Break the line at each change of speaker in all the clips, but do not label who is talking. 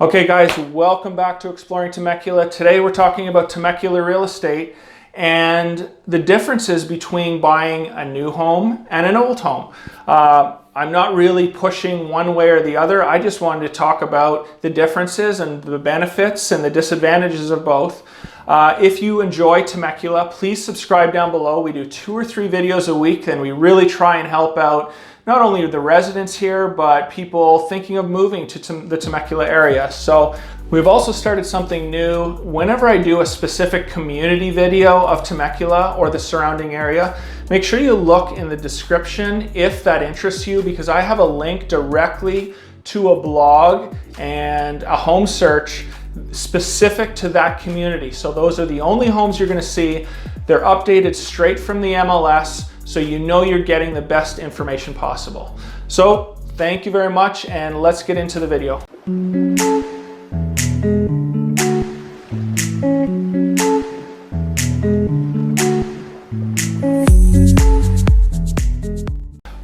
Okay guys, welcome back to Exploring Temecula. Today we're talking about Temecula real estate and the differences between buying a new home and an old home. I'm not really pushing one way or the other. I just wanted to talk about the differences and the benefits and the disadvantages of both. If you enjoy Temecula, please subscribe down below. We do 2 or 3 videos a week and we really try and help out not only the residents here, but people thinking of moving to the Temecula area. So we've also started something new. Whenever I do a specific community video of Temecula or the surrounding area, make sure you look in the description if that interests you, because I have a link directly to a blog and a home search specific to that community. So those are the only homes you're gonna see. They're updated straight from the MLS, so you know you're getting the best information possible. So thank you very much, and let's get into the video.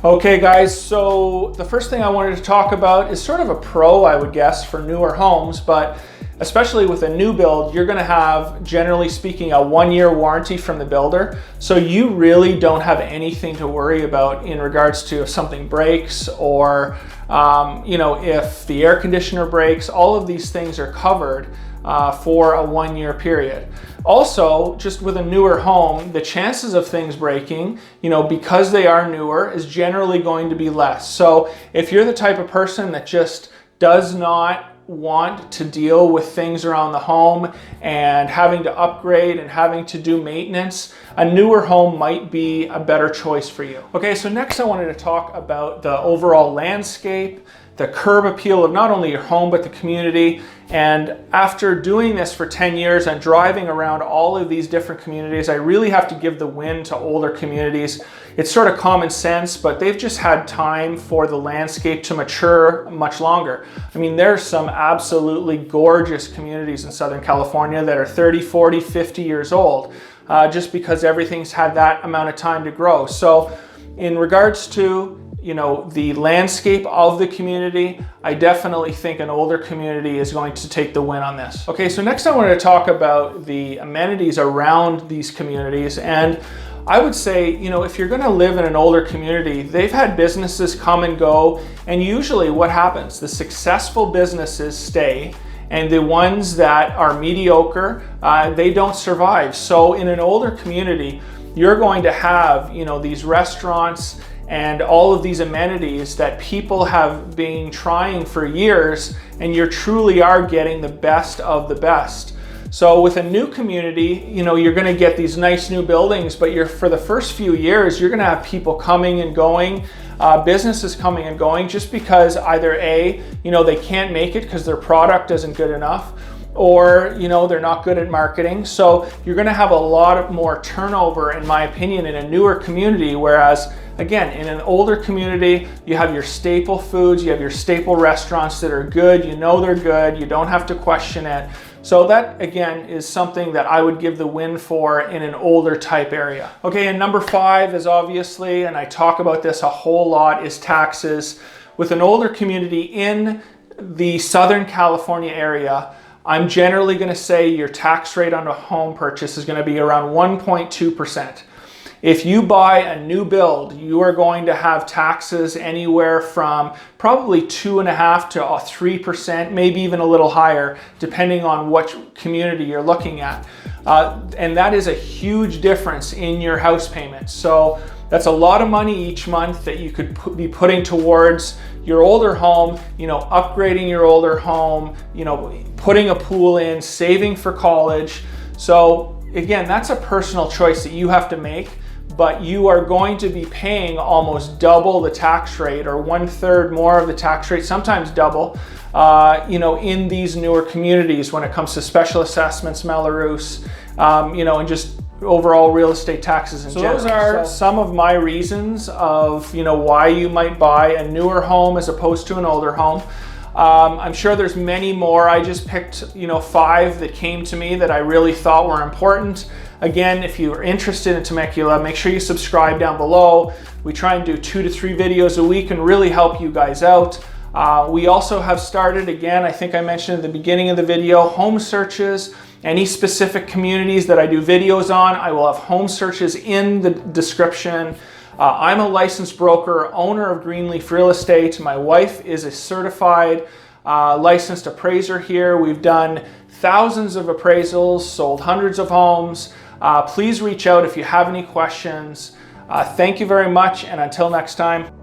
Okay guys, so the first thing I wanted to talk about is sort of a pro, I would guess, for newer homes, but especially with a new build, you're gonna have, generally speaking, a 1-year warranty from the builder. So you really don't have anything to worry about in regards to if something breaks or if the air conditioner breaks. All of these things are covered for a 1-year period. Also, just with a newer home, the chances of things breaking, because they are newer, is generally going to be less. So if you're the type of person that just does not want to deal with things around the home and having to upgrade and having to do maintenance, a newer home might be a better choice for you. Okay, so next I wanted to talk about the overall landscape, the curb appeal of not only your home but the community. And after doing this for 10 years and driving around all of these different communities, I really have to give the win to older communities. It's sort of common sense, but they've just had time for the landscape to mature much longer. I mean, there's some absolutely gorgeous communities in Southern California that are 30, 40, 50 years old, just because everything's had that amount of time to grow. So in regards to the landscape of the community, I definitely think an older community is going to take the win on this. Okay, so next I wanted to talk about the amenities around these communities. And I would say, if you're gonna live in an older community, they've had businesses come and go, and usually what happens, the successful businesses stay, and the ones that are mediocre, they don't survive. So in an older community, you're going to have, these restaurants and all of these amenities that people have been trying for years, and you truly are getting the best of the best. So with a new community, you're gonna get these nice new buildings, but for the first few years, you're gonna have people coming and going, businesses coming and going, just because either A, they can't make it because their product isn't good enough, or they're not good at marketing. So you're gonna have a lot more turnover, in my opinion, in a newer community, whereas again, in an older community, you have your staple foods, you have your staple restaurants that are good, they're good, you don't have to question it. So that, again, is something that I would give the win for in an older type area. Okay, and number 5 is obviously, and I talk about this a whole lot, is taxes. With an older community in the Southern California area, I'm generally gonna say your tax rate on a home purchase is gonna be around 1.2%. If you buy a new build, you are going to have taxes anywhere from probably 2.5% to 3%, maybe even a little higher, depending on what community you're looking at. And that is a huge difference in your house payment. So that's a lot of money each month that you could be putting towards your older home, upgrading your older home, putting a pool in, saving for college. So again, that's a personal choice that you have to make, but you are going to be paying almost double the tax rate, or 1/3 more of the tax rate, sometimes double, in these newer communities when it comes to special assessments, Melrose, and just overall real estate taxes in general. Those are some of my reasons of why you might buy a newer home as opposed to an older home. I'm sure there's many more. I just picked 5 that came to me that I really thought were important. Again, if you are interested in Temecula, make sure you subscribe down below. We try and do 2 to 3 videos a week and really help you guys out. We also have started, again, I think I mentioned at the beginning of the video, home searches. Any specific communities that I do videos on, I will have home searches in the description. I'm a licensed broker, owner of Greenleaf Real Estate. My wife is a certified licensed appraiser here. We've done thousands of appraisals, sold hundreds of homes. Please reach out if you have any questions. Thank you very much, and until next time.